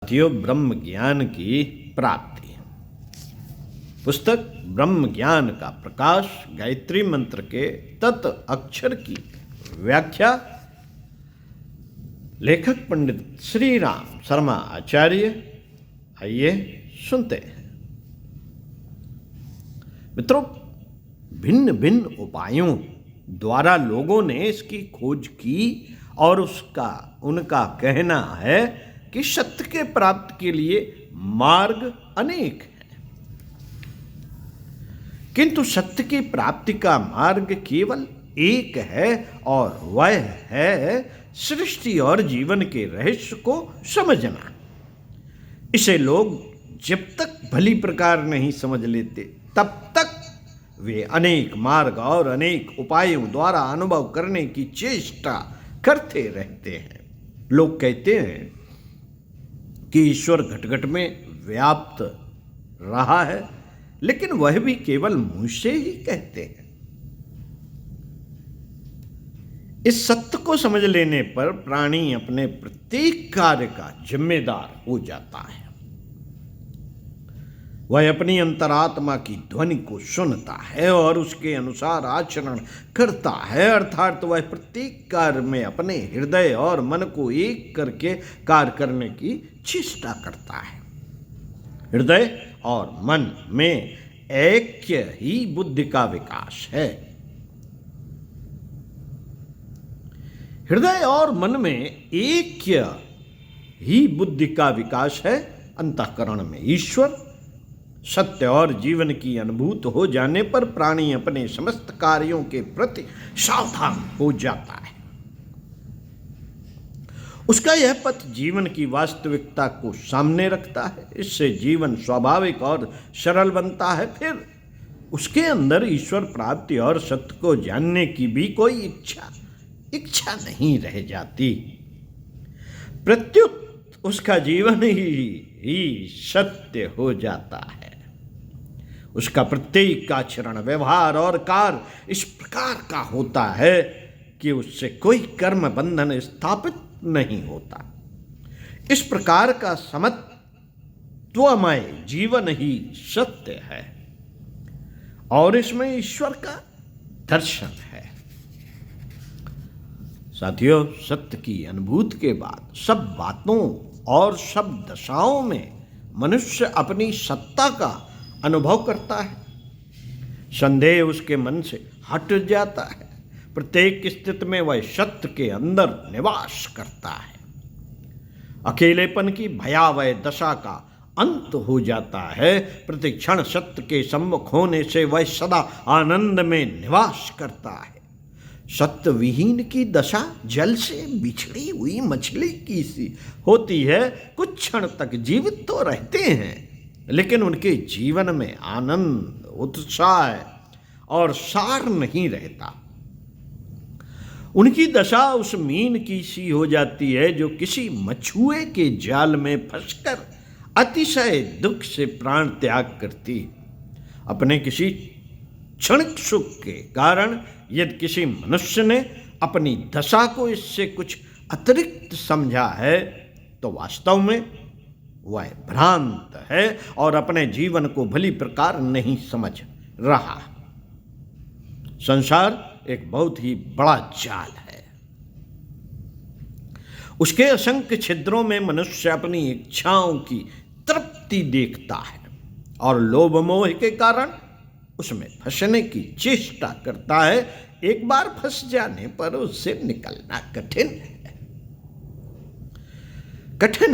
साथियों, ब्रह्म ज्ञान की प्राप्ति। पुस्तक ब्रह्म ज्ञान का प्रकाश गायत्री मंत्र के तत् अक्षर की व्याख्या लेखक पंडित श्री राम शर्मा आचार्य। आइए सुनते हैं। मित्रों, भिन्न भिन्न उपायों द्वारा लोगों ने इसकी खोज की और उनका कहना है कि सत्य के प्राप्ति के लिए मार्ग अनेक हैं, किंतु सत्य की प्राप्ति का मार्ग केवल एक है और वह है सृष्टि और जीवन के रहस्य को समझना। इसे लोग जब तक भली प्रकार नहीं समझ लेते तब तक वे अनेक मार्ग और अनेक उपायों द्वारा अनुभव करने की चेष्टा करते रहते हैं। लोग कहते हैं कि ईश्वर घट घट में व्याप्त रहा है, लेकिन वह भी केवल मुंह से ही कहते हैं। इस सत्य को समझ लेने पर प्राणी अपने प्रत्येक कार्य का जिम्मेदार हो जाता है। वह अपनी अंतरात्मा की ध्वनि को सुनता है और उसके अनुसार आचरण करता है, अर्थात वह प्रत्येक कार्य में अपने हृदय और मन को एक करके कार्य करने की चेष्टा करता है। हृदय और मन में ऐक्य ही बुद्धि का विकास है। हृदय और मन में ऐक्य ही बुद्धि का विकास है। अंतःकरण में ईश्वर सत्य और जीवन की अनुभूत हो जाने पर प्राणी अपने समस्त कार्यों के प्रति सावधान हो जाता है। उसका यह पथ जीवन की वास्तविकता को सामने रखता है। इससे जीवन स्वाभाविक और सरल बनता है। फिर उसके अंदर ईश्वर प्राप्ति और सत्य को जानने की भी कोई इच्छा नहीं रह जाती। प्रत्युत उसका जीवन ही सत्य हो जाता है। उसका प्रत्येक आचरण, व्यवहार और कार्य इस प्रकार का होता है कि उससे कोई कर्म बंधन स्थापित नहीं होता। इस प्रकार का समत्वमय जीवन ही सत्य है और इसमें ईश्वर का दर्शन है। साथियों, सत्य की अनुभूति के बाद सब बातों और सब दशाओं में मनुष्य अपनी सत्ता का अनुभव करता है। संदेह उसके मन से हट जाता है। प्रत्येक स्थिति में वह सत्य के अंदर निवास करता है। अकेलेपन की भयावह दशा का अंत हो जाता है। प्रतिक्षण सत्य के सम्मुख होने से वह सदा आनंद में निवास करता है। सत्य विहीन की दशा जल से बिछड़ी हुई मछली की सी होती है। कुछ क्षण तक जीवित तो रहते हैं, लेकिन उनके जीवन में आनंद, उत्साह और सार नहीं रहता। उनकी दशा उस मीन की सी हो जाती है जो किसी मछुए के जाल में फंसकर अतिशय दुख से प्राण त्याग करती। अपने किसी क्षणिक सुख के कारण यदि किसी मनुष्य ने अपनी दशा को इससे कुछ अतिरिक्त समझा है तो वास्तव में वह भ्रांत है और अपने जीवन को भली प्रकार नहीं समझ रहा। संसार एक बहुत ही बड़ा जाल है। उसके असंख्य छिद्रों में मनुष्य अपनी इच्छाओं की तृप्ति देखता है और लोभ मोह के कारण उसमें फंसने की चेष्टा करता है। एक बार फंस जाने पर उससे निकलना कठिन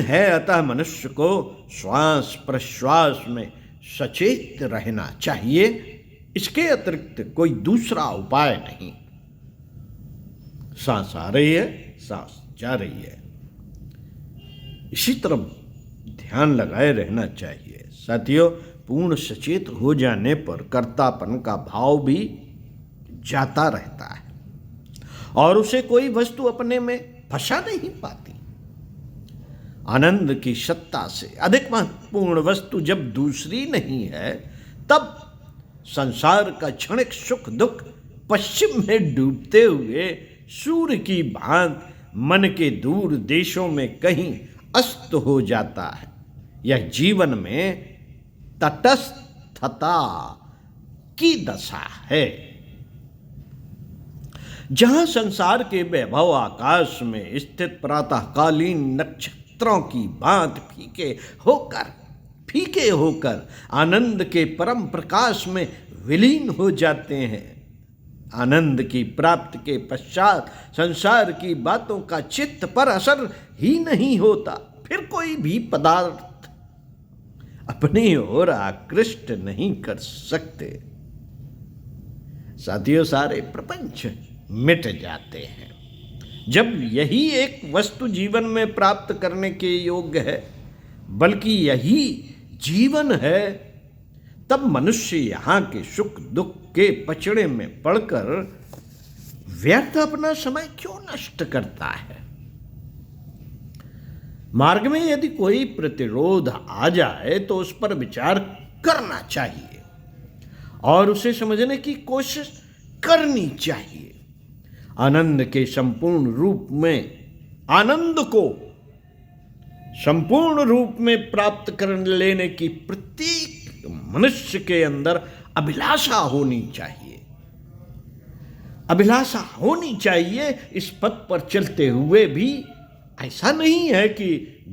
है। अतः मनुष्य को श्वास प्रश्वास में सचेत रहना चाहिए। इसके अतिरिक्त कोई दूसरा उपाय नहीं। सांस आ रही है, सांस जा रही है, इसी तरफ ध्यान लगाए रहना चाहिए। साथियों, पूर्ण सचेत हो जाने पर कर्तापन का भाव भी जाता रहता है और उसे कोई वस्तु अपने में फंसा नहीं पाती। आनंद की सत्ता से अधिक महत्वपूर्ण वस्तु जब दूसरी नहीं है, तब संसार का क्षणिक सुख दुख पश्चिम में डूबते हुए सूर्य की भांति मन के दूर देशों में कहीं अस्त हो जाता है। यह जीवन में तटस्थता की दशा है। जहां संसार के वैभव आकाश में स्थित प्रातःकालीन नक्षत्रों की भांति फीके होकर आनंद के परम प्रकाश में विलीन हो जाते हैं। आनंद की प्राप्ति के पश्चात संसार की बातों का चित्त पर असर ही नहीं होता। फिर कोई भी पदार्थ अपनी ओर आकृष्ट नहीं कर सकते। साथियों, सारे प्रपंच मिट जाते हैं। जब यही एक वस्तु जीवन में प्राप्त करने के योग्य है, बल्कि यही जीवन है, तब मनुष्य यहाँ के सुख दुख के पचड़े में पड़कर व्यर्थ अपना समय क्यों नष्ट करता है। मार्ग में यदि कोई प्रतिरोध आ जाए तो उस पर विचार करना चाहिए और उसे समझने की कोशिश करनी चाहिए। आनंद के संपूर्ण रूप में आनंद को संपूर्ण रूप में प्राप्त कर लेने की प्रत्येक मनुष्य के अंदर अभिलाषा होनी चाहिए। अभिलाषा होनी चाहिए। इस पथ पर चलते हुए भी ऐसा नहीं है कि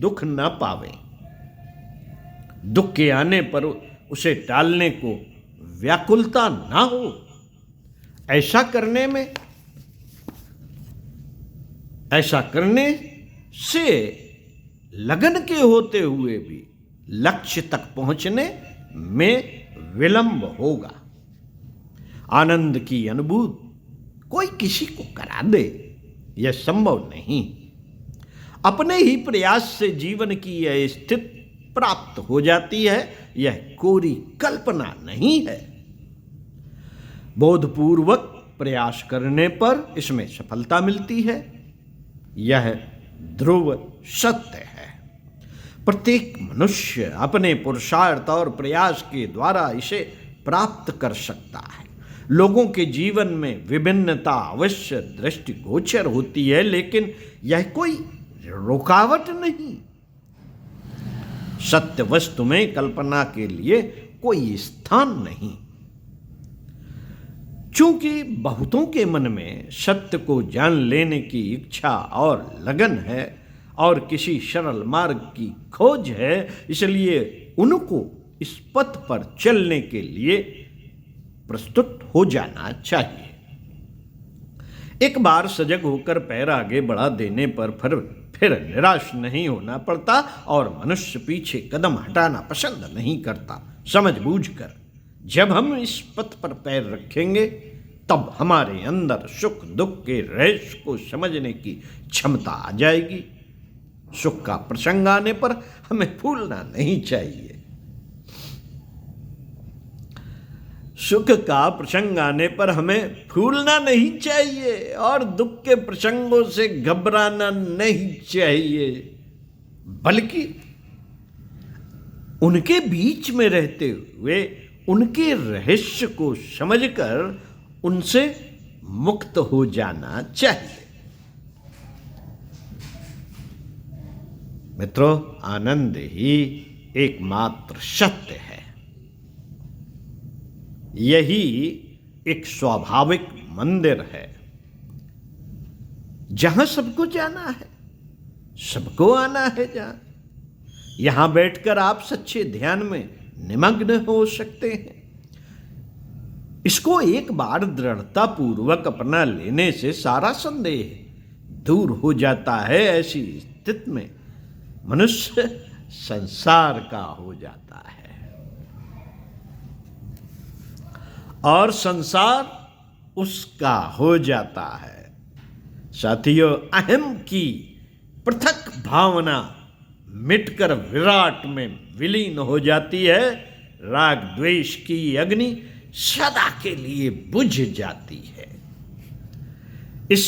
दुख ना पावे। दुख के आने पर उसे टालने को व्याकुलता ना हो। ऐसा करने से लगन के होते हुए भी लक्ष्य तक पहुंचने में विलंब होगा। आनंद की अनुभूति कोई किसी को करा दे, यह संभव नहीं। अपने ही प्रयास से जीवन की यह स्थिति प्राप्त हो जाती है। यह कोरी कल्पना नहीं है। बोधपूर्वक प्रयास करने पर इसमें सफलता मिलती है। यह ध्रुव सत्य है। प्रत्येक मनुष्य अपने पुरुषार्थ और प्रयास के द्वारा इसे प्राप्त कर सकता है। लोगों के जीवन में विभिन्नता अवश्य दृष्टिगोचर होती है, लेकिन यह कोई रुकावट नहीं। सत्य वस्तु में कल्पना के लिए कोई स्थान नहीं। चूंकि बहुतों के मन में सत्य को जान लेने की इच्छा और लगन है और किसी सरल मार्ग की खोज है, इसलिए उनको इस पथ पर चलने के लिए प्रस्तुत हो जाना चाहिए। एक बार सजग होकर पैर आगे बढ़ा देने पर फिर निराश नहीं होना पड़ता और मनुष्य पीछे कदम हटाना पसंद नहीं करता। समझ बूझकर जब हम इस पथ पर पैर रखेंगे, तब हमारे अंदर सुख दुख के रहस्य को समझने की क्षमता आ जाएगी। सुख का प्रसंग आने पर हमें फूलना नहीं चाहिए। सुख का प्रसंग आने पर हमें फूलना नहीं चाहिए और दुख के प्रसंगों से घबराना नहीं चाहिए, बल्कि उनके बीच में रहते हुए उनके रहस्य को समझकर उनसे मुक्त हो जाना चाहिए। मित्रों, आनंद ही एकमात्र सत्य है। यही एक स्वाभाविक मंदिर है जहां सबको जाना है, सबको आना है। जहां यहां बैठकर आप सच्चे ध्यान में निमग्न हो सकते हैं। इसको एक बार दृढ़ता पूर्वक अपना लेने से सारा संदेह दूर हो जाता है। ऐसी स्थिति में मनुष्य संसार का हो जाता है और संसार उसका हो जाता है। साथियों, अहम की पृथक भावना मिटकर विराट में विलीन हो जाती है। राग द्वेष की अग्नि सदा के लिए बुझ जाती है। इस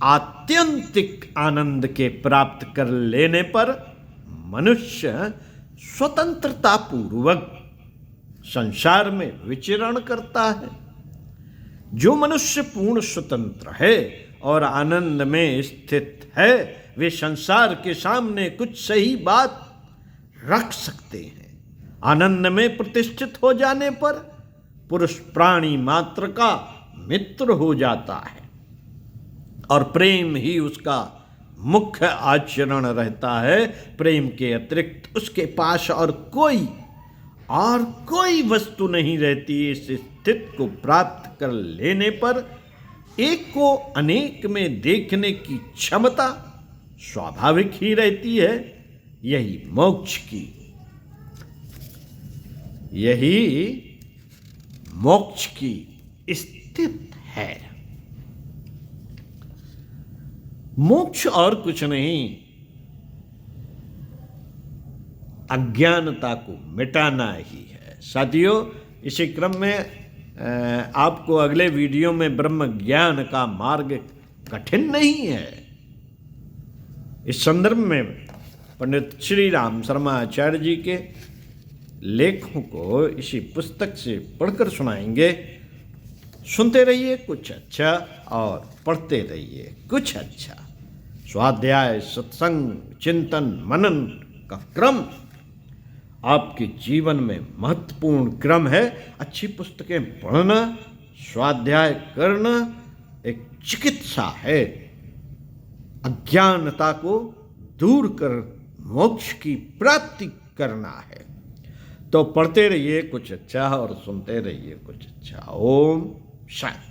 आत्यंतिक आनंद के प्राप्त कर लेने पर मनुष्य स्वतंत्रता पूर्वक संसार में विचरण करता है। जो मनुष्य पूर्ण स्वतंत्र है और आनंद में स्थित है, वे संसार के सामने कुछ सही बात रख सकते हैं। आनंद में प्रतिष्ठित हो जाने पर पुरुष प्राणी मात्र का मित्र हो जाता है और प्रेम ही उसका मुख्य आचरण रहता है। प्रेम के अतिरिक्त उसके पास और कोई वस्तु नहीं रहती। इस स्थिति को प्राप्त कर लेने पर एक को अनेक में देखने की क्षमता स्वाभाविक ही रहती है। यही मोक्ष की स्थिति है। मोक्ष और कुछ नहीं, अज्ञानता को मिटाना ही है। साथियों, इसी क्रम में आपको अगले वीडियो में ब्रह्म ज्ञान का मार्ग कठिन नहीं है, इस संदर्भ में पंडित श्री राम शर्मा आचार्य जी के लेखों को इसी पुस्तक से पढ़कर सुनाएंगे। सुनते रहिए कुछ अच्छा और पढ़ते रहिए कुछ अच्छा। स्वाध्याय, सत्संग, चिंतन, मनन का क्रम आपके जीवन में महत्वपूर्ण क्रम है। अच्छी पुस्तकें पढ़ना, स्वाध्याय करना एक चिकित्सा है। अज्ञानता को दूर कर मोक्ष की प्राप्ति करना है। तो पढ़ते रहिए कुछ अच्छा और सुनते रहिए कुछ अच्छा। ओम शांति।